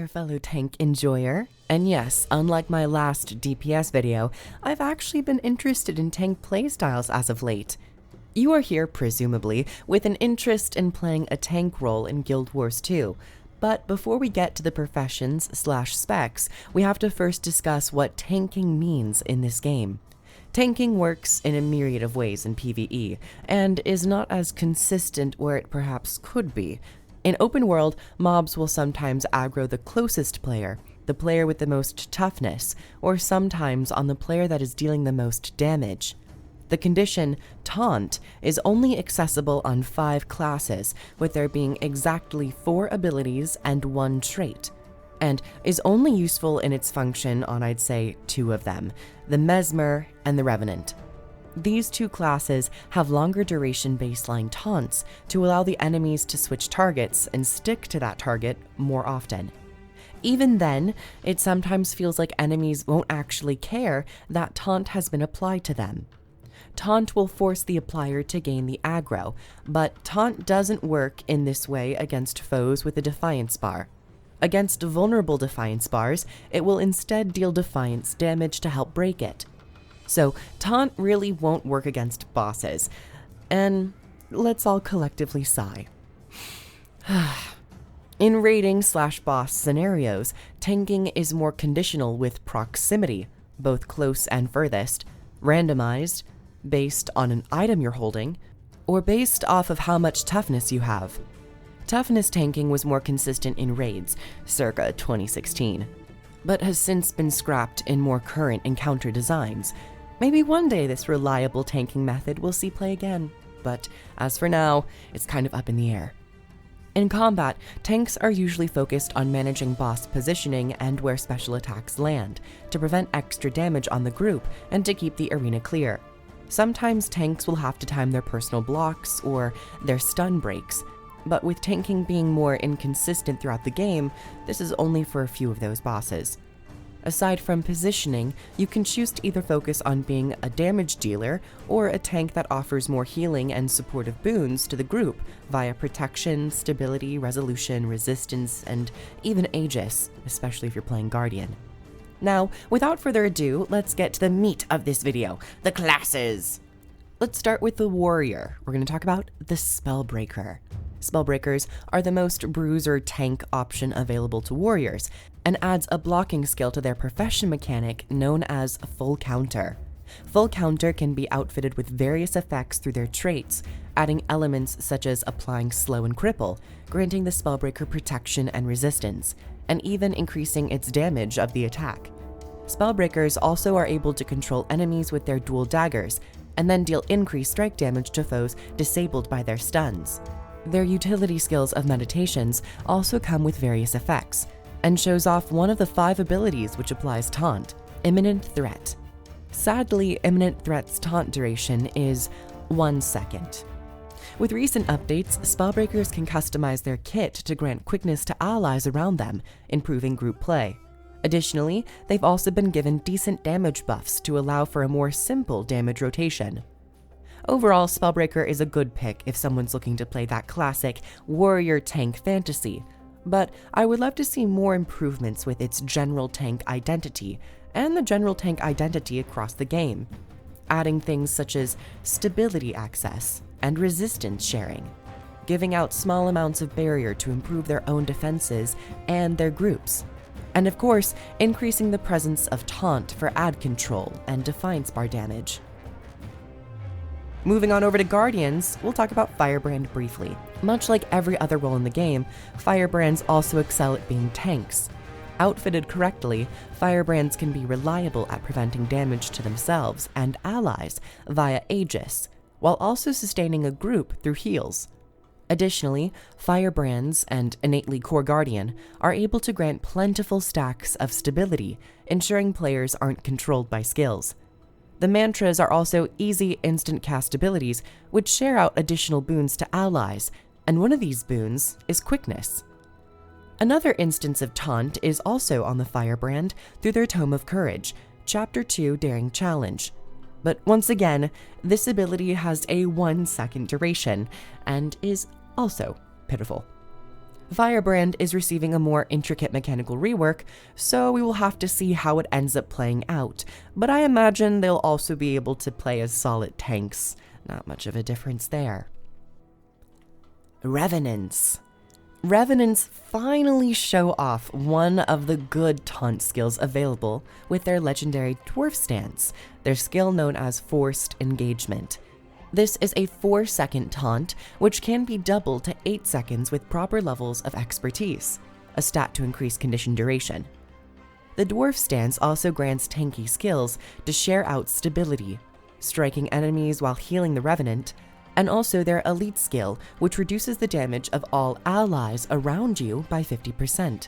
there, fellow tank enjoyer. And yes, unlike my last DPS video, I've actually been interested in tank playstyles as of late. You are here, presumably, with an interest in playing a tank role in Guild Wars 2. But before we get to the professions/specs, we have to first discuss what tanking means in this game. Tanking works in a myriad of ways in PvE, and is not as consistent where it perhaps could be. In open world, mobs will sometimes aggro the closest player, the player with the most toughness, or sometimes on the player that is dealing the most damage. The condition, taunt, is only accessible on 5 classes, with there being exactly 4 abilities and 1 trait, and is only useful in its function on, I'd say, 2 of them, the Mesmer and the Revenant. These 2 classes have longer duration baseline taunts to allow the enemies to switch targets and stick to that target more often. Even then, it sometimes feels like enemies won't actually care that taunt has been applied to them. Taunt will force the applier to gain the aggro, but taunt doesn't work in this way against foes with a defiance bar. Against vulnerable defiance bars, it will instead deal defiance damage to help break it. So, taunt really won't work against bosses. And let's all collectively sigh. In raiding/boss scenarios, tanking is more conditional with proximity, both close and furthest, randomized, based on an item you're holding, or based off of how much toughness you have. Toughness tanking was more consistent in raids, circa 2016, but has since been scrapped in more current encounter designs. Maybe one day this reliable tanking method will see play again, but as for now, it's kind of up in the air. In combat, tanks are usually focused on managing boss positioning and where special attacks land, to prevent extra damage on the group and to keep the arena clear. Sometimes tanks will have to time their personal blocks or their stun breaks, but with tanking being more inconsistent throughout the game, this is only for a few of those bosses. Aside from positioning, you can choose to either focus on being a damage dealer or a tank that offers more healing and supportive boons to the group via protection, stability, resolution, resistance, and even Aegis, especially if you're playing Guardian. Now, without further ado, let's get to the meat of this video, the classes! Let's start with the warrior. We're going to talk about the Spellbreaker. Spellbreakers are the most bruiser tank option available to warriors, and adds a blocking skill to their profession mechanic known as Full Counter. Full Counter can be outfitted with various effects through their traits, adding elements such as applying Slow and Cripple, granting the Spellbreaker protection and resistance, and even increasing its damage of the attack. Spellbreakers also are able to control enemies with their dual daggers, and then deal increased strike damage to foes disabled by their stuns. Their utility skills of meditations also come with various effects, and shows off one of the 5 abilities which applies taunt, Imminent Threat. Sadly, Imminent Threat's taunt duration is 1 second. With recent updates, Spellbreakers can customize their kit to grant quickness to allies around them, improving group play. Additionally, they've also been given decent damage buffs to allow for a more simple damage rotation. Overall, Spellbreaker is a good pick if someone's looking to play that classic warrior tank fantasy, but I would love to see more improvements with its general tank identity and the general tank identity across the game, adding things such as stability access and resistance sharing, giving out small amounts of barrier to improve their own defenses and their groups, and of course, increasing the presence of taunt for ad control and defiance bar damage. Moving on over to Guardians, we'll talk about Firebrand briefly. Much like every other role in the game, Firebrands also excel at being tanks. Outfitted correctly, Firebrands can be reliable at preventing damage to themselves and allies via Aegis, while also sustaining a group through heals. Additionally, Firebrands and innately Core Guardian are able to grant plentiful stacks of stability, ensuring players aren't controlled by skills. The mantras are also easy instant cast abilities, which share out additional boons to allies, and one of these boons is quickness. Another instance of taunt is also on the Firebrand through their Tome of Courage, Chapter 2 Daring Challenge. But once again, this ability has a 1 second duration, and is also pitiful. Firebrand is receiving a more intricate mechanical rework, so we will have to see how it ends up playing out, but I imagine they'll also be able to play as solid tanks. Not much of a difference there. Revenants. Revenants finally show off one of the good taunt skills available with their legendary dwarf stance, their skill known as Forced Engagement. This is a 4-second taunt, which can be doubled to 8 seconds with proper levels of expertise, a stat to increase condition duration. The dwarf stance also grants tanky skills to share out stability, striking enemies while healing the Revenant, and also their elite skill, which reduces the damage of all allies around you by 50%.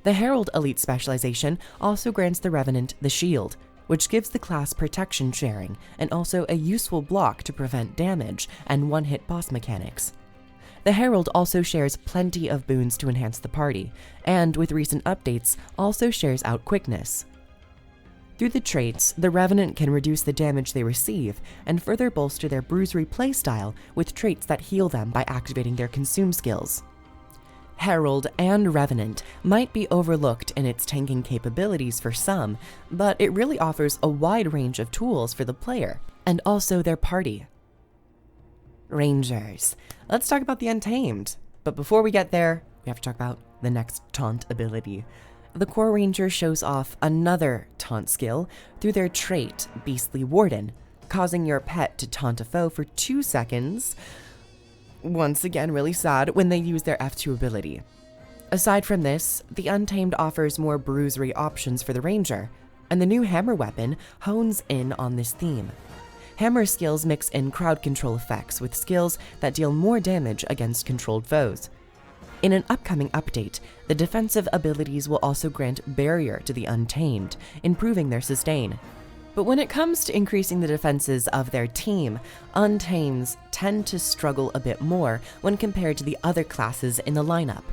The Herald elite specialization also grants the Revenant the shield, which gives the class protection sharing and also a useful block to prevent damage and one-hit boss mechanics. The Herald also shares plenty of boons to enhance the party, and with recent updates also shares out quickness. Through the traits, the Revenant can reduce the damage they receive and further bolster their bruisery playstyle with traits that heal them by activating their consume skills. Herald and Revenant might be overlooked in its tanking capabilities for some, but it really offers a wide range of tools for the player, and also their party. Rangers. Let's talk about the Untamed. But before we get there, we have to talk about the next taunt ability. The Core Ranger shows off another taunt skill through their trait, Beastly Warden, causing your pet to taunt a foe for 2 seconds. Once again, really sad when they use their F2 ability. Aside from this, the Untamed offers more bruisery options for the Ranger, and the new Hammer weapon hones in on this theme. Hammer skills mix in crowd control effects with skills that deal more damage against controlled foes. In an upcoming update, the defensive abilities will also grant barrier to the Untamed, improving their sustain. But when it comes to increasing the defenses of their team, Untameds tend to struggle a bit more when compared to the other classes in the lineup.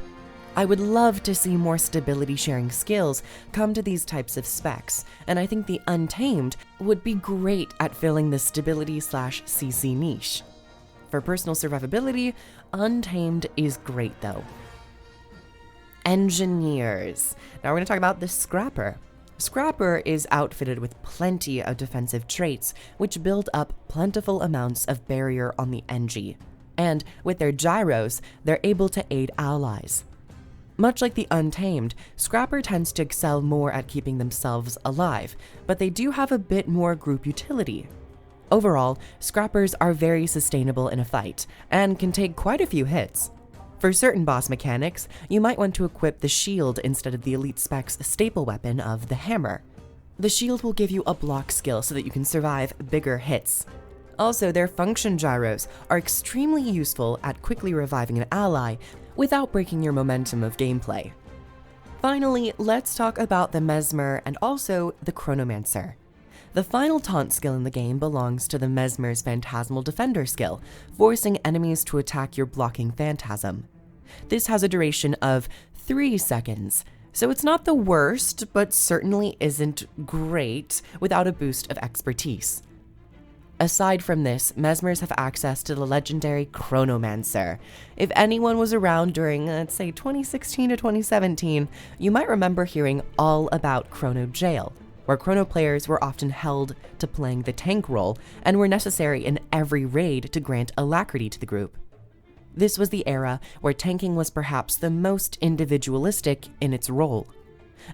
I would love to see more stability sharing skills come to these types of specs, and I think the Untamed would be great at filling the stability/CC niche. For personal survivability, Untamed is great though. Engineers. Now we're going to talk about the Scrapper. Scrapper is outfitted with plenty of defensive traits, which build up plentiful amounts of barrier on the Engie. And with their gyros, they're able to aid allies. Much like the Untamed, Scrapper tends to excel more at keeping themselves alive, but they do have a bit more group utility. Overall, Scrappers are very sustainable in a fight, and can take quite a few hits. For certain boss mechanics, you might want to equip the shield instead of the elite spec's staple weapon of the hammer. The shield will give you a block skill so that you can survive bigger hits. Also, their function gyros are extremely useful at quickly reviving an ally without breaking your momentum of gameplay. Finally, let's talk about the Mesmer and also the Chronomancer. The final taunt skill in the game belongs to the Mesmer's Phantasmal Defender skill, forcing enemies to attack your blocking phantasm. This has a duration of 3 seconds, so it's not the worst, but certainly isn't great without a boost of expertise. Aside from this, Mesmers have access to the legendary Chronomancer. If anyone was around during, let's say, 2016 to 2017, you might remember hearing all about Chrono Jail, where Chrono players were often held to playing the tank role and were necessary in every raid to grant alacrity to the group. This was the era where tanking was perhaps the most individualistic in its role.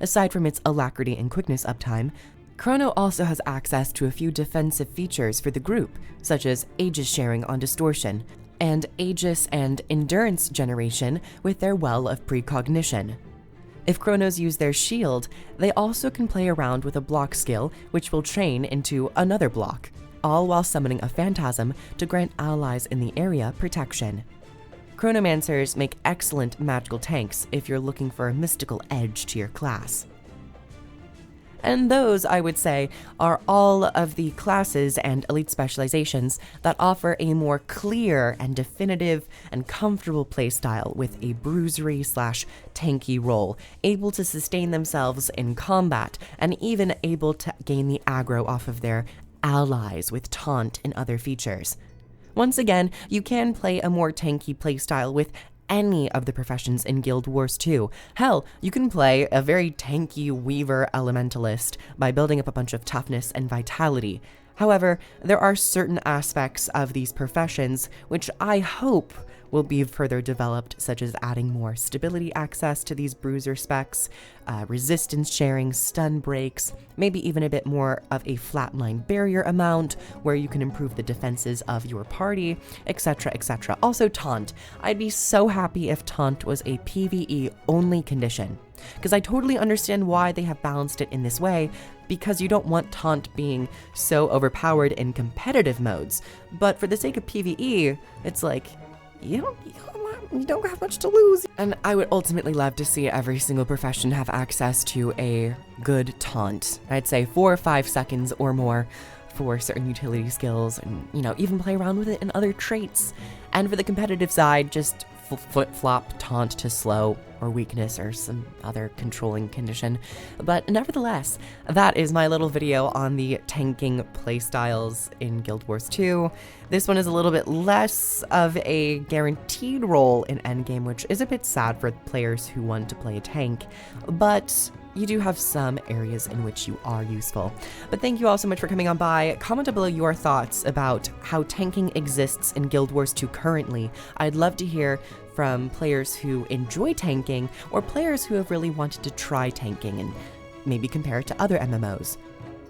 Aside from its alacrity and quickness uptime, Chrono also has access to a few defensive features for the group, such as Aegis sharing on Distortion, and Aegis and Endurance generation with their Well of Precognition. If Chronos use their shield, they also can play around with a block skill which will chain into another block, all while summoning a phantasm to grant allies in the area protection. Chronomancers make excellent magical tanks if you're looking for a mystical edge to your class. And those, I would say, are all of the classes and elite specializations that offer a more clear and definitive and comfortable playstyle with a bruisery/tanky role, able to sustain themselves in combat, and even able to gain the aggro off of their allies with taunt and other features. Once again, you can play a more tanky playstyle with any of the professions in Guild Wars 2. Hell, you can play a very tanky Weaver Elementalist by building up a bunch of toughness and vitality. However, there are certain aspects of these professions which I hope will be further developed, such as adding more stability access to these bruiser specs, resistance sharing, stun breaks, maybe even a bit more of a flatline barrier amount where you can improve the defenses of your party, etc, etc. Also taunt. I'd be so happy if taunt was a PvE only condition, because I totally understand why they have balanced it in this way, because you don't want taunt being so overpowered in competitive modes. But for the sake of PvE, it's like, you don't have much to lose. And I would ultimately love to see every single profession have access to a good taunt. I'd say 4 or 5 seconds or more for certain utility skills, and, even play around with it in other traits. And for the competitive side, just flip-flop taunt to slow or weakness or some other controlling condition. But nevertheless, that is my little video on the tanking playstyles in Guild Wars 2. This one is a little bit less of a guaranteed role in endgame, which is a bit sad for players who want to play a tank, but you do have some areas in which you are useful. But thank you all so much for coming on by. Comment down below your thoughts about how tanking exists in Guild Wars 2 currently. I'd love to hear from players who enjoy tanking or players who have really wanted to try tanking and maybe compare it to other MMOs.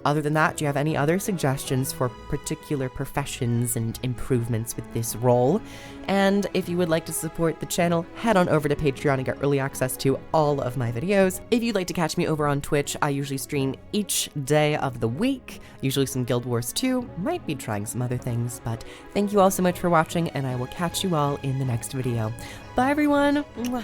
Other than that, do you have any other suggestions for particular professions and improvements with this role? And if you would like to support the channel, head on over to Patreon and get early access to all of my videos. If you'd like to catch me over on Twitch, I usually stream each day of the week, usually some Guild Wars 2, might be trying some other things, but thank you all so much for watching, and I will catch you all in the next video. Bye everyone! Mwah.